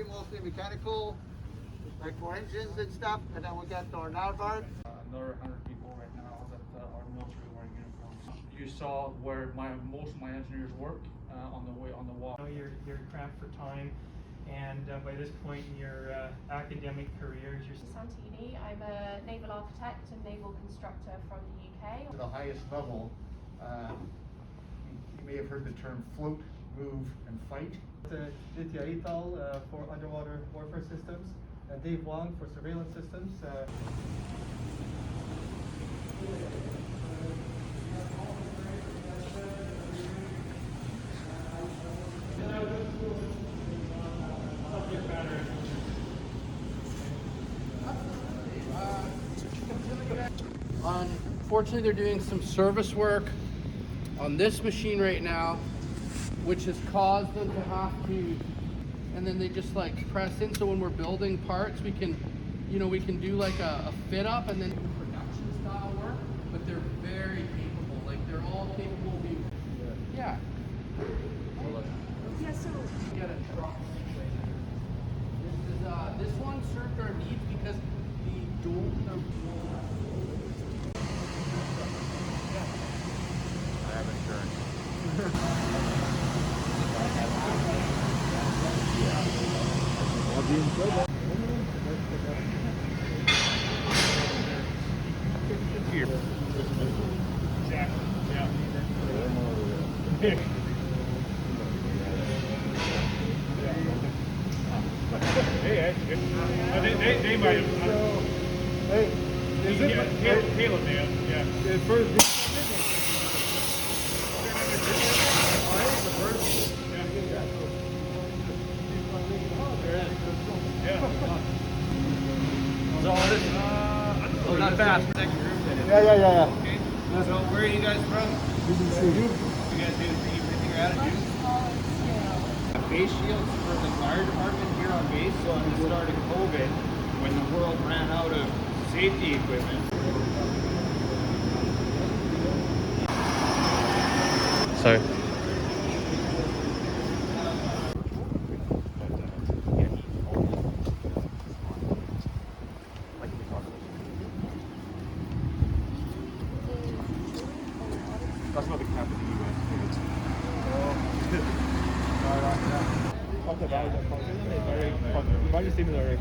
Mostly mechanical, like for engines and stuff, and then we got our navbar. Another 100 people right now that are military wearing uniforms. You saw where most of my engineers work on the wall. You're cramped for time, and by this point in your academic careers, you're Santini. I'm a naval architect and naval constructor from the UK. To the highest level, you may have heard the term float, move, and fight. Ditya Ital for underwater warfare systems, Dave Wong for surveillance systems. Unfortunately, they're doing some service work on this machine right now, which has caused them to have to, and then they just like press in. So when we're building parts, we can, we can do like a fit up and then do production style work, but they're very capable. Like they're all capable of being, yeah. Yeah, so Get a truck. This one served our needs because the door, I have insurance. Here. Exactly. Yeah. Hey, they might have. Hey, is it? Caleb, yeah. The first. Not fast. Yeah. Okay. So where are you guys from? You guys do everything your attitude? Face shields for the fire department here on base. So at the start of COVID, when the world ran out of safety equipment. Sorry. That's not the cap of the US. Very similar.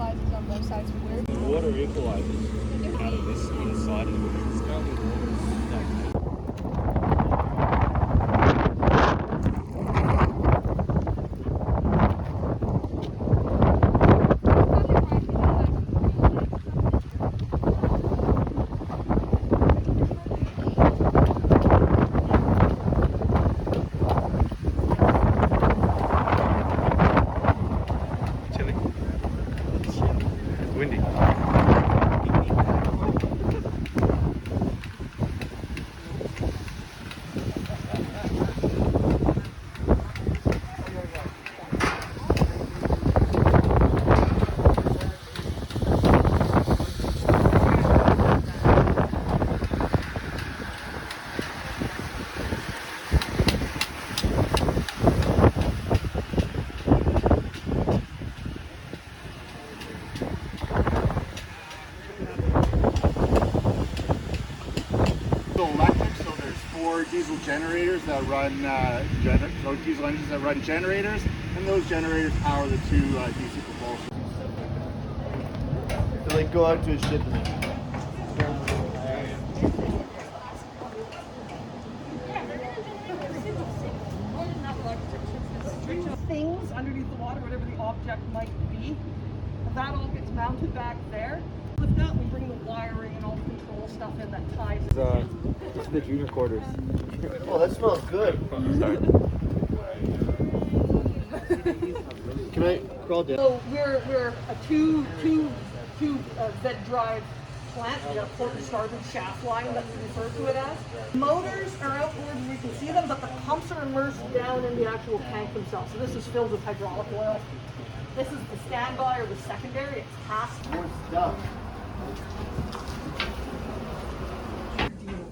equalizers on both sides of the word. Water equalizes out of this inside of it. It's got the water. Windy. Electric, so there's for diesel generators that run, diesel engines that run generators, and those generators power the two DC propulsion. So they go out to a ship and things underneath the water, whatever the object might be. That all gets mounted back there. Lift up, we bring the wiring and all the control stuff in that ties it in. this is the junior quarters. Oh, that smells good. Can I crawl down? So we're a two Z drive plant. We got a port and starboard shaft line that we refer to it as. Motors are outboard and we can see them, but the pumps are immersed down in the actual tank themselves. So this is filled with hydraulic oil. This is the standby or the secondary. It's cast. More stuff.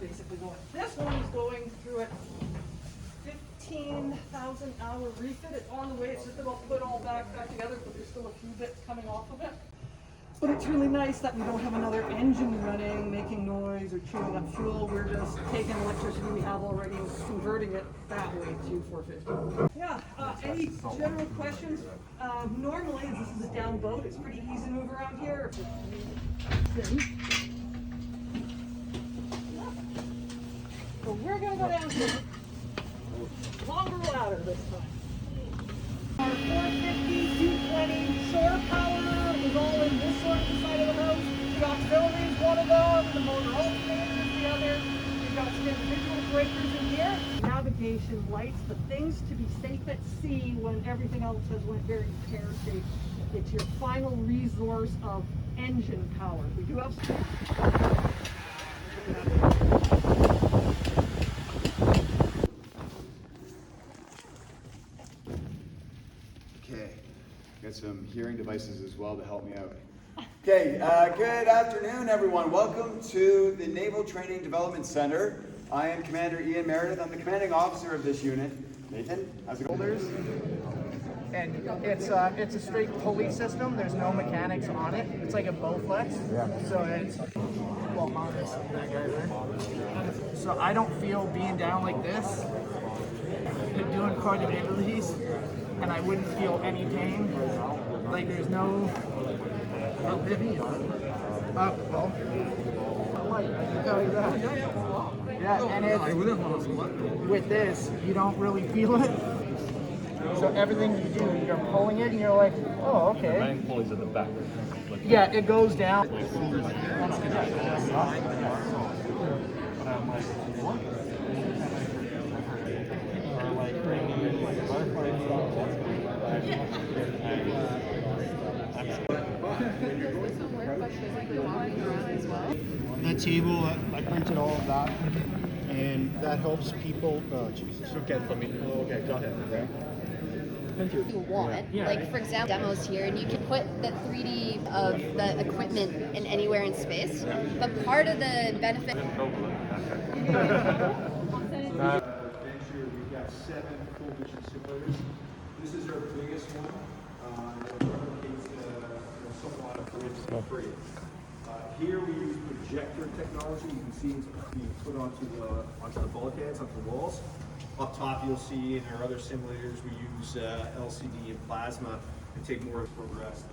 Basically going. This one is going through it. 15,000 hour refit. It's on the way. It's just about put all back together, but there's still a few bits coming off of it. But it's really nice that we don't have another engine running, making noise or chewing up fuel. We're just taking electricity we have already and converting it that way to 450. Yeah, any general questions? Normally, this is a down boat. It's pretty easy to move around here. So we're gonna go down here. Longer ladder this time. Our 450, 220 shore power is all in this sort of side of the house. The auxiliary is one of them, the motor alternator is the other. We've got some individual breakers in here. Navigation lights, the things to be safe at sea when everything else has went very pear-shaped. It's your final resource of engine power. We do have Okay, got some hearing devices as well to help me out. Okay, good afternoon everyone. Welcome to the Naval Training Development Center. I am Commander Ian Meredith. I'm the commanding officer of this unit. Nathan, how's it going? And it's a straight pulley system. There's no mechanics on it. It's like a Bowflex. Yeah. So it's well harness that guy there. So I don't feel being down like this. Been doing quite a bit of these, and I wouldn't feel any pain. Like there's no. Well, I can tell you that. Yeah, and it's, with this, you don't really feel it. So everything you do, you're pulling it, and you're like, oh, okay. The main pulley's at the back. Yeah, it goes down. That table, I printed all of that, and that helps people. Oh, Jesus. Okay, for me. Okay, go ahead. Okay. You want. Like, for example, demos here, and you can put the 3D of the equipment in anywhere in space. But part of the benefit. We've got 7 full vision simulators. This is our biggest one. It replicates somewhat of the free. Here we use projector technology. You can see it's being put onto the bulkheads, onto the walls. Up top you'll see in our other simulators we use LCD and plasma and take more of progress.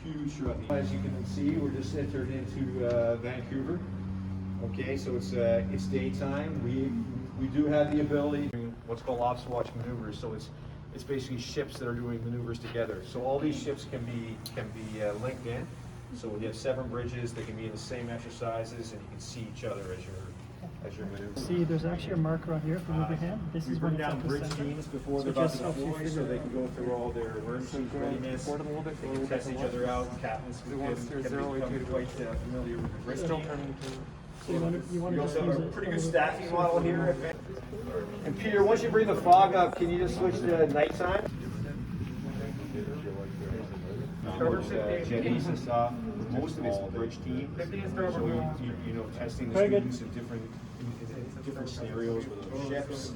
Huge throughout the. As you can see, we're just entered into Vancouver. Okay, so it's daytime. We do have the ability to do what's called obs watch maneuvers. So it's basically ships that are doing maneuvers together. So all these ships can be linked in. So we have 7 bridges that can be in the same exercises, and you can see each other as you're maneuvering. See, there's actually a marker on here for moving hand. This is bring when down bridge teams before they're about to deploy, so they can go through all their emergency readiness. They can test each other out. Captains can become quite familiar with the bridge team. So We also have a pretty good staffing model here. And Peter, once you bring the fog up, can you just switch to nighttime? Jetties and stuff. Most of it's bridge team. So you know, testing the students in different scenarios with those ships.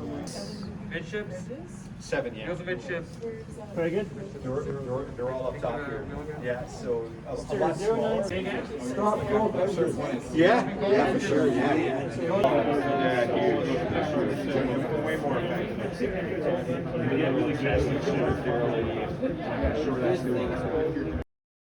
Midships? 7, yeah. Those are midships. Very good. They're all up top here. Yeah, so a lot smaller. Yeah, for sure. Yeah, huge. get really good. I'm not sure that's the